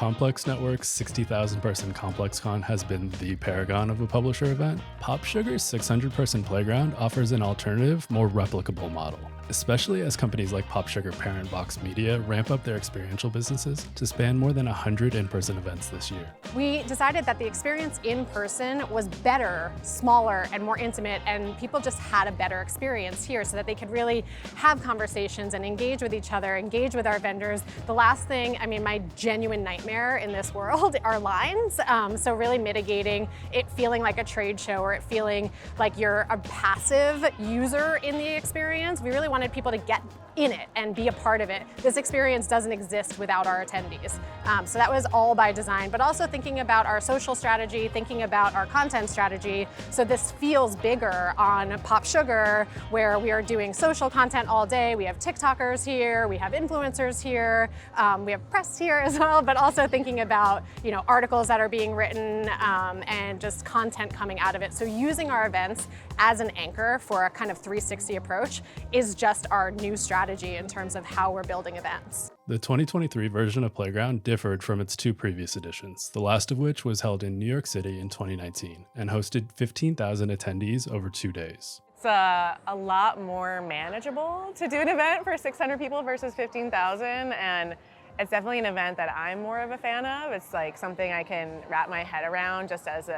Complex Networks' 60,000-person ComplexCon has been the paragon of a publisher event, Popsugar's 600-person playground offers an alternative, more replicable model, especially as companies like Popsugar parent Vox Media ramp up their experiential businesses to span more than 100 in-person events this year. We decided that the experience in person was better, smaller, and more intimate, and people just had a better experience here so that they could really have conversations and engage with each other, engage with our vendors. The last thing, my genuine nightmare in this world are lines. So really mitigating it feeling like a trade show or it feeling like you're a passive user in the experience. We really wanted people to get in it and be a part of it. This experience doesn't exist without our attendees. So that was all by design, but also thinking about our social strategy, thinking about our content strategy. So this feels bigger on Popsugar, where we are doing social content all day. We have TikTokers here, we have influencers here, we have press here as well, but also thinking about articles that are being written and just content coming out of it. So using our events as an anchor for a kind of 360 approach is just our new strategy in terms of how we're building events. The 2023 version of Playground differed from its two previous editions, the last of which was held in New York City in 2019 and hosted 15,000 attendees over 2 days. It's a lot more manageable to do an event for 600 people versus 15,000, and it's definitely an event that I'm more of a fan of. It's like something I can wrap my head around just as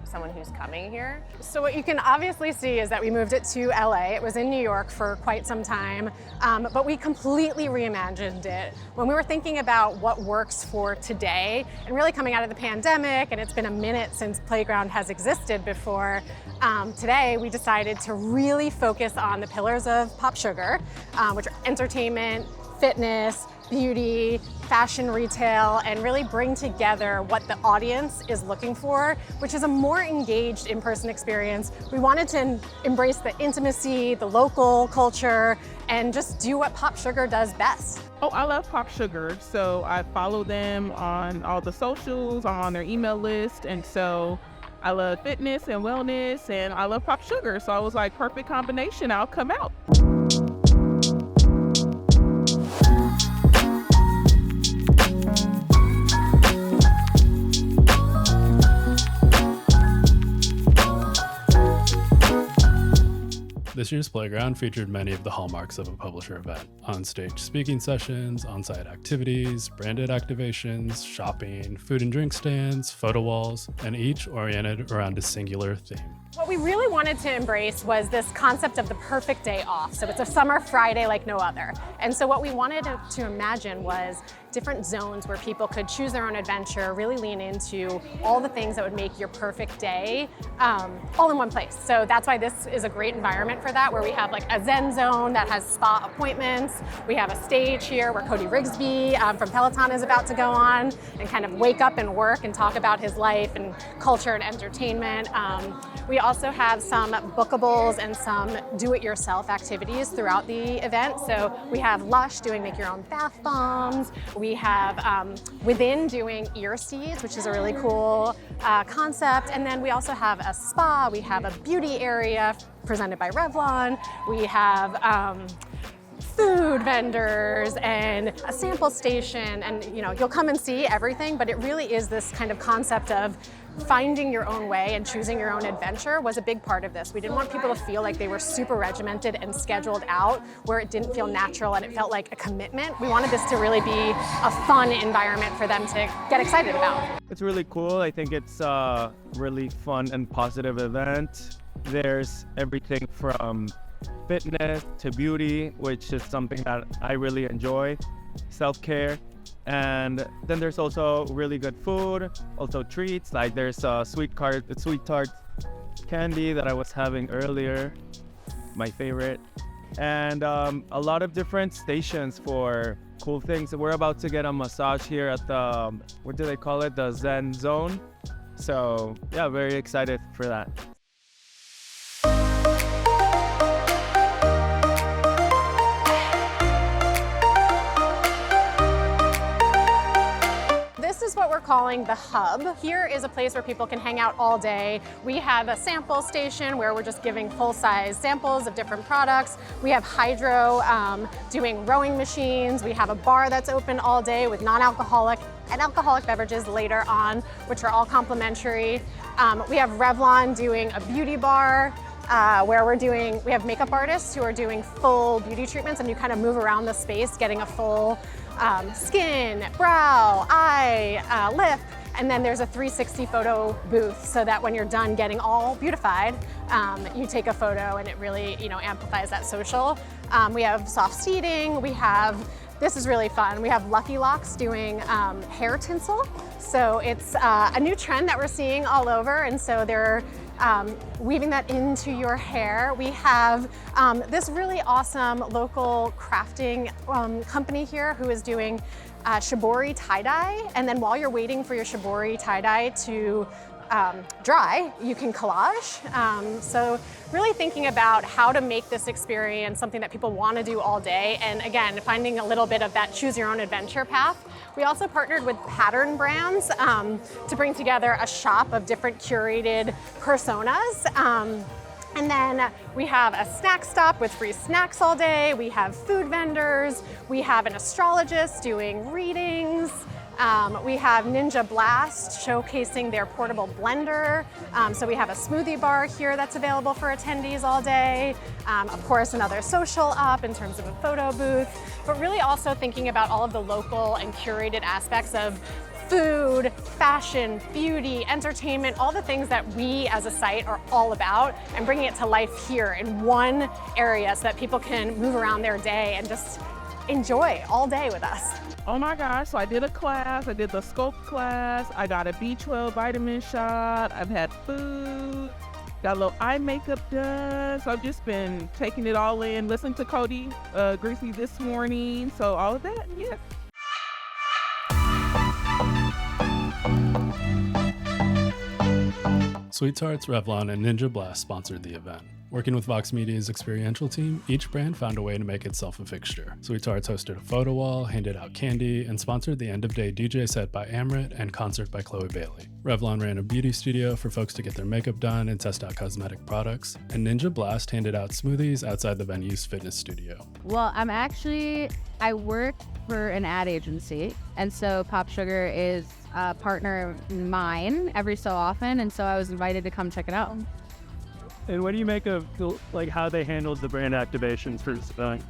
someone who's coming here. So what you can obviously see is that we moved it to LA. It was in New York for quite some time, but we completely reimagined it. When we were thinking about what works for today, and really coming out of the pandemic, and it's been a minute since Playground has existed before, today we decided to really focus on the pillars of Popsugar, which are entertainment, fitness, beauty, fashion retail, and really bring together what the audience is looking for, which is a more engaged in-person experience. We wanted to embrace the intimacy, the local culture, and just do what Popsugar does best. Oh, I love Popsugar. So I follow them on all the socials, I'm on their email list, and so I love fitness and wellness, and I love Popsugar. So I was like, perfect combination, I'll come out. This year's Playground featured many of the hallmarks of a publisher event: on-stage speaking sessions, on-site activities, branded activations, shopping, food and drink stands, photo walls, and each oriented around a singular theme. What we really wanted to embrace was this concept of the perfect day off. So it's a summer Friday like no other. And so what we wanted to imagine was different zones where people could choose their own adventure, really lean into all the things that would make your perfect day all in one place. So that's why this is a great environment for that, where we have like a Zen zone that has spa appointments. We have a stage here where Cody Rigsby from Peloton is about to go on and kind of wake up and work and talk about his life and culture and entertainment. We also have some bookables and some do-it-yourself activities throughout the event. So we have Lush doing make your own bath bombs. We have Within doing ear seeds, which is a really cool concept. And then we also have a spa. We have a beauty area presented by Revlon. We have food vendors and a sample station, and you'll come and see everything, but it really is this kind of concept of finding your own way and choosing your own adventure was a big part of this. We didn't want people to feel like they were super regimented and scheduled out, where it didn't feel natural and it felt like a commitment. We wanted this to really be a fun environment for them to get excited about. It's really cool. I think it's a really fun and positive event. There's everything from fitness to beauty, which is something that I really enjoy, self-care. And then there's also really good food, also treats, like there's a sweet tart candy that I was having earlier, my favorite. And a lot of different stations for cool things. We're about to get a massage here at the, what do they call it? The Zen Zone. So yeah, very excited for that. This is what we're calling the hub. Here is a place where people can hang out all day. We have a sample station where we're just giving full-size samples of different products. We have Hydro doing rowing machines. We have a bar that's open all day with non-alcoholic and alcoholic beverages later on, which are all complimentary. We have Revlon doing a beauty bar, where we have makeup artists who are doing full beauty treatments, and you kind of move around the space getting a full skin, brow, eye, lip, and then there's a 360 photo booth so that when you're done getting all beautified, you take a photo and it really amplifies that social. We have soft seating, this is really fun. We have Lucky Locks doing hair tinsel. So it's a new trend that we're seeing all over, and so they're weaving that into your hair. We have this really awesome local crafting company here who is doing shibori tie-dye, and then while you're waiting for your shibori tie-dye to dry, you can collage. So really thinking about how to make this experience something that people want to do all day, and again, finding a little bit of that choose your own adventure path. We also partnered with pattern brands to bring together a shop of different curated personas. And then we have a snack stop with free snacks all day. We have food vendors. We have an astrologist doing readings. We have Ninja Blast showcasing their portable blender. So we have a smoothie bar here that's available for attendees all day. Of course, another social op in terms of a photo booth, but really also thinking about all of the local and curated aspects of food, fashion, beauty, entertainment, all the things that we as a site are all about, and bringing it to life here in one area so that people can move around their day and just enjoy all day with us. Oh my gosh, so I did a class, I did the scope class, I got a B12 vitamin shot, I've had food, got a little eye makeup done, so I've just been taking it all in, listening to Cody Greasy this morning, so all of that, yeah. Sweet Tarts, Revlon, and Ninja Blast sponsored the event. Working with Vox Media's experiential team, each brand found a way to make itself a fixture. Sweet Tarts hosted a photo wall, handed out candy, and sponsored the end-of-day DJ set by Amrit and concert by Chloe Bailey. Revlon ran a beauty studio for folks to get their makeup done and test out cosmetic products, and Ninja Blast handed out smoothies outside the venue's fitness studio. Well, I work for an ad agency, and so Popsugar is a partner of mine every so often, and so I was invited to come check it out. And what do you make of how they handled the brand activations for this event?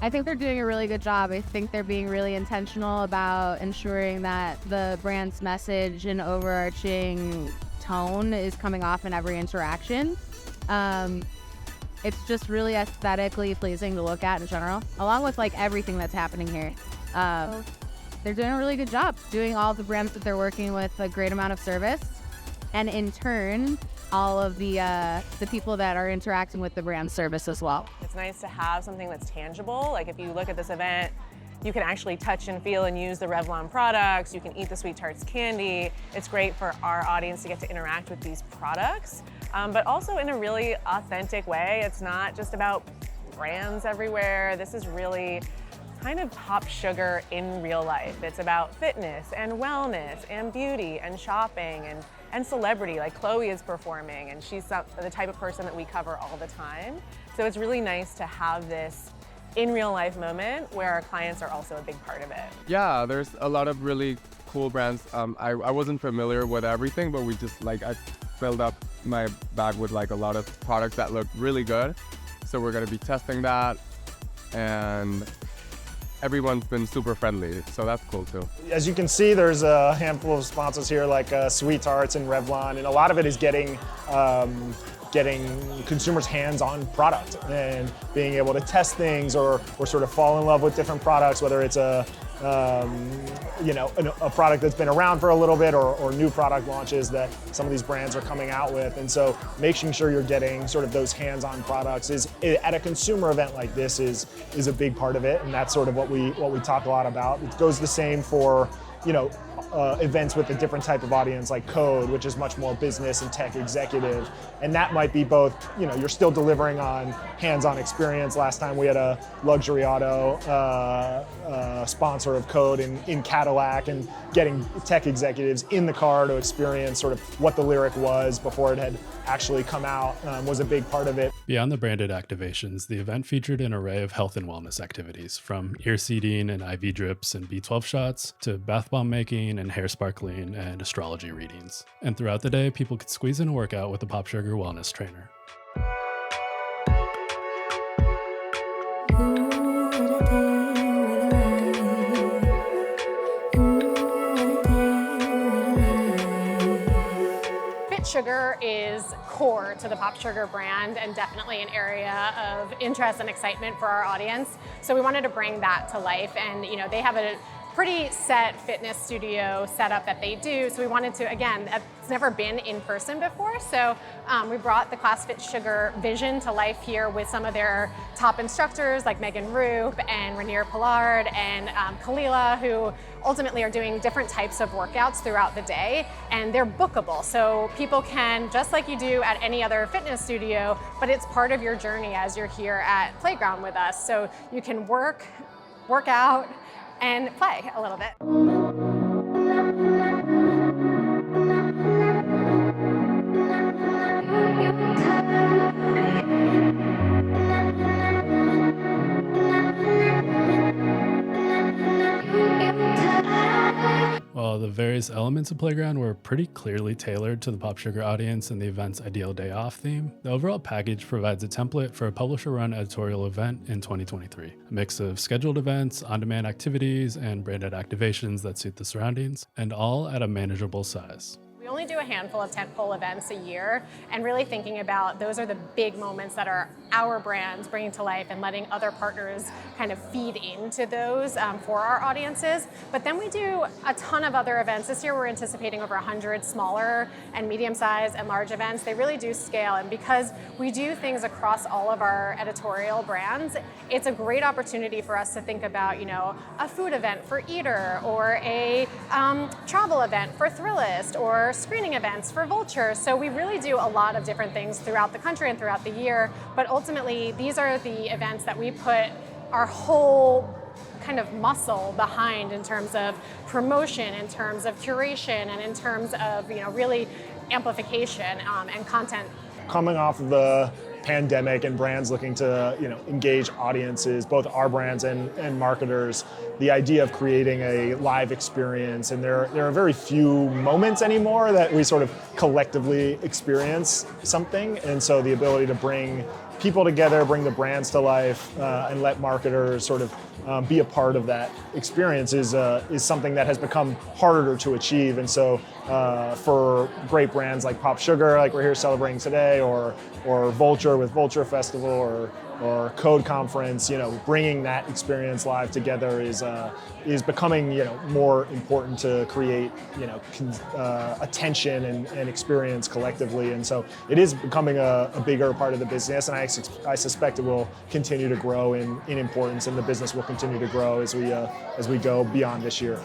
I think they're doing a really good job. I think they're being really intentional about ensuring that the brand's message and overarching tone is coming off in every interaction. It's just really aesthetically pleasing to look at in general, along with everything that's happening here. They're doing a really good job doing all the brands that they're working with a great amount of service, and in turn, all of the people that are interacting with the brand service as well. It's nice to have something that's tangible. Like if you look at this event, you can actually touch and feel and use the Revlon products. You can eat the Sweet Tarts candy. It's great for our audience to get to interact with these products, but also in a really authentic way. It's not just about brands everywhere. This is really kind of Popsugar in real life. It's about fitness and wellness and beauty and shopping and celebrity, like Chloe is performing, and she's the type of person that we cover all the time. So it's really nice to have this in real life moment where our clients are also a big part of it. Yeah, there's a lot of really cool brands. I wasn't familiar with everything, but I filled up my bag with a lot of products that look really good. So we're gonna be testing that, and everyone's been super friendly, so that's cool too. As you can see, there's a handful of sponsors here like Sweet Tarts and Revlon, and a lot of it is getting consumers' hands on product and being able to test things or sort of fall in love with different products, whether it's a product that's been around for a little bit or new product launches that some of these brands are coming out with. And so making sure you're getting sort of those hands-on products is at a consumer event like this is a big part of it, and that's sort of what we talk a lot about. It goes the same for events with a different type of audience like Code, which is much more business and tech executive. And that might be both, you're still delivering on hands-on experience. Last time we had a luxury auto sponsor of Code in Cadillac, and getting tech executives in the car to experience sort of what the lyric was before it had actually come out was a big part of it. Beyond the branded activations, the event featured an array of health and wellness activities, from ear seeding and IV drips and B12 shots to bath bomb making and hair sparkling and astrology readings. And throughout the day, people could squeeze in a workout with a Popsugar wellness trainer. Sugar is core to the Popsugar brand and definitely an area of interest and excitement for our audience. So we wanted to bring that to life, and they have a pretty set fitness studio setup that they do. So we wanted to, again, it's never been in person before. So we brought the ClassFit Sugar vision to life here with some of their top instructors like Megan Roop and Rainier Pollard and Kalila, who ultimately are doing different types of workouts throughout the day, and they're bookable. So people can, just like you do at any other fitness studio, but it's part of your journey as you're here at Playground with us. So you can work out, and play a little bit. While the various elements of Playground were pretty clearly tailored to the Popsugar audience and the event's ideal day off theme, the overall package provides a template for a publisher-run editorial event in 2023. A mix of scheduled events, on-demand activities, and branded activations that suit the surroundings, and all at a manageable size. We only do a handful of tentpole events a year, and really thinking about those are the big moments that are our brands bringing to life and letting other partners kind of feed into those for our audiences. But then we do a ton of other events. This year we're anticipating over 100 smaller and medium-sized and large events. They really do scale, and because we do things across all of our editorial brands, it's a great opportunity for us to think about, a food event for Eater, or a travel event for Thrillist, or screening events for Vulture. So we really do a lot of different things throughout the country and throughout the year, but ultimately these are the events that we put our whole kind of muscle behind in terms of promotion, in terms of curation, and in terms of really amplification and content. Coming off of the pandemic and brands looking to engage audiences, both our brands and marketers, the idea of creating a live experience, and there are very few moments anymore that we sort of collectively experience something, and so the ability to bring people together, bring the brands to life, and let marketers sort of be a part of that experience is something that has become harder to achieve. And so for great brands like Popsugar, like we're here celebrating today, or Vulture with Vulture Festival, or Code Conference, bringing that experience live together is becoming more important to create attention and experience collectively. And so it is becoming a bigger part of the business, and I suspect it will continue to grow in importance, and the business will continue to grow as we go beyond this year.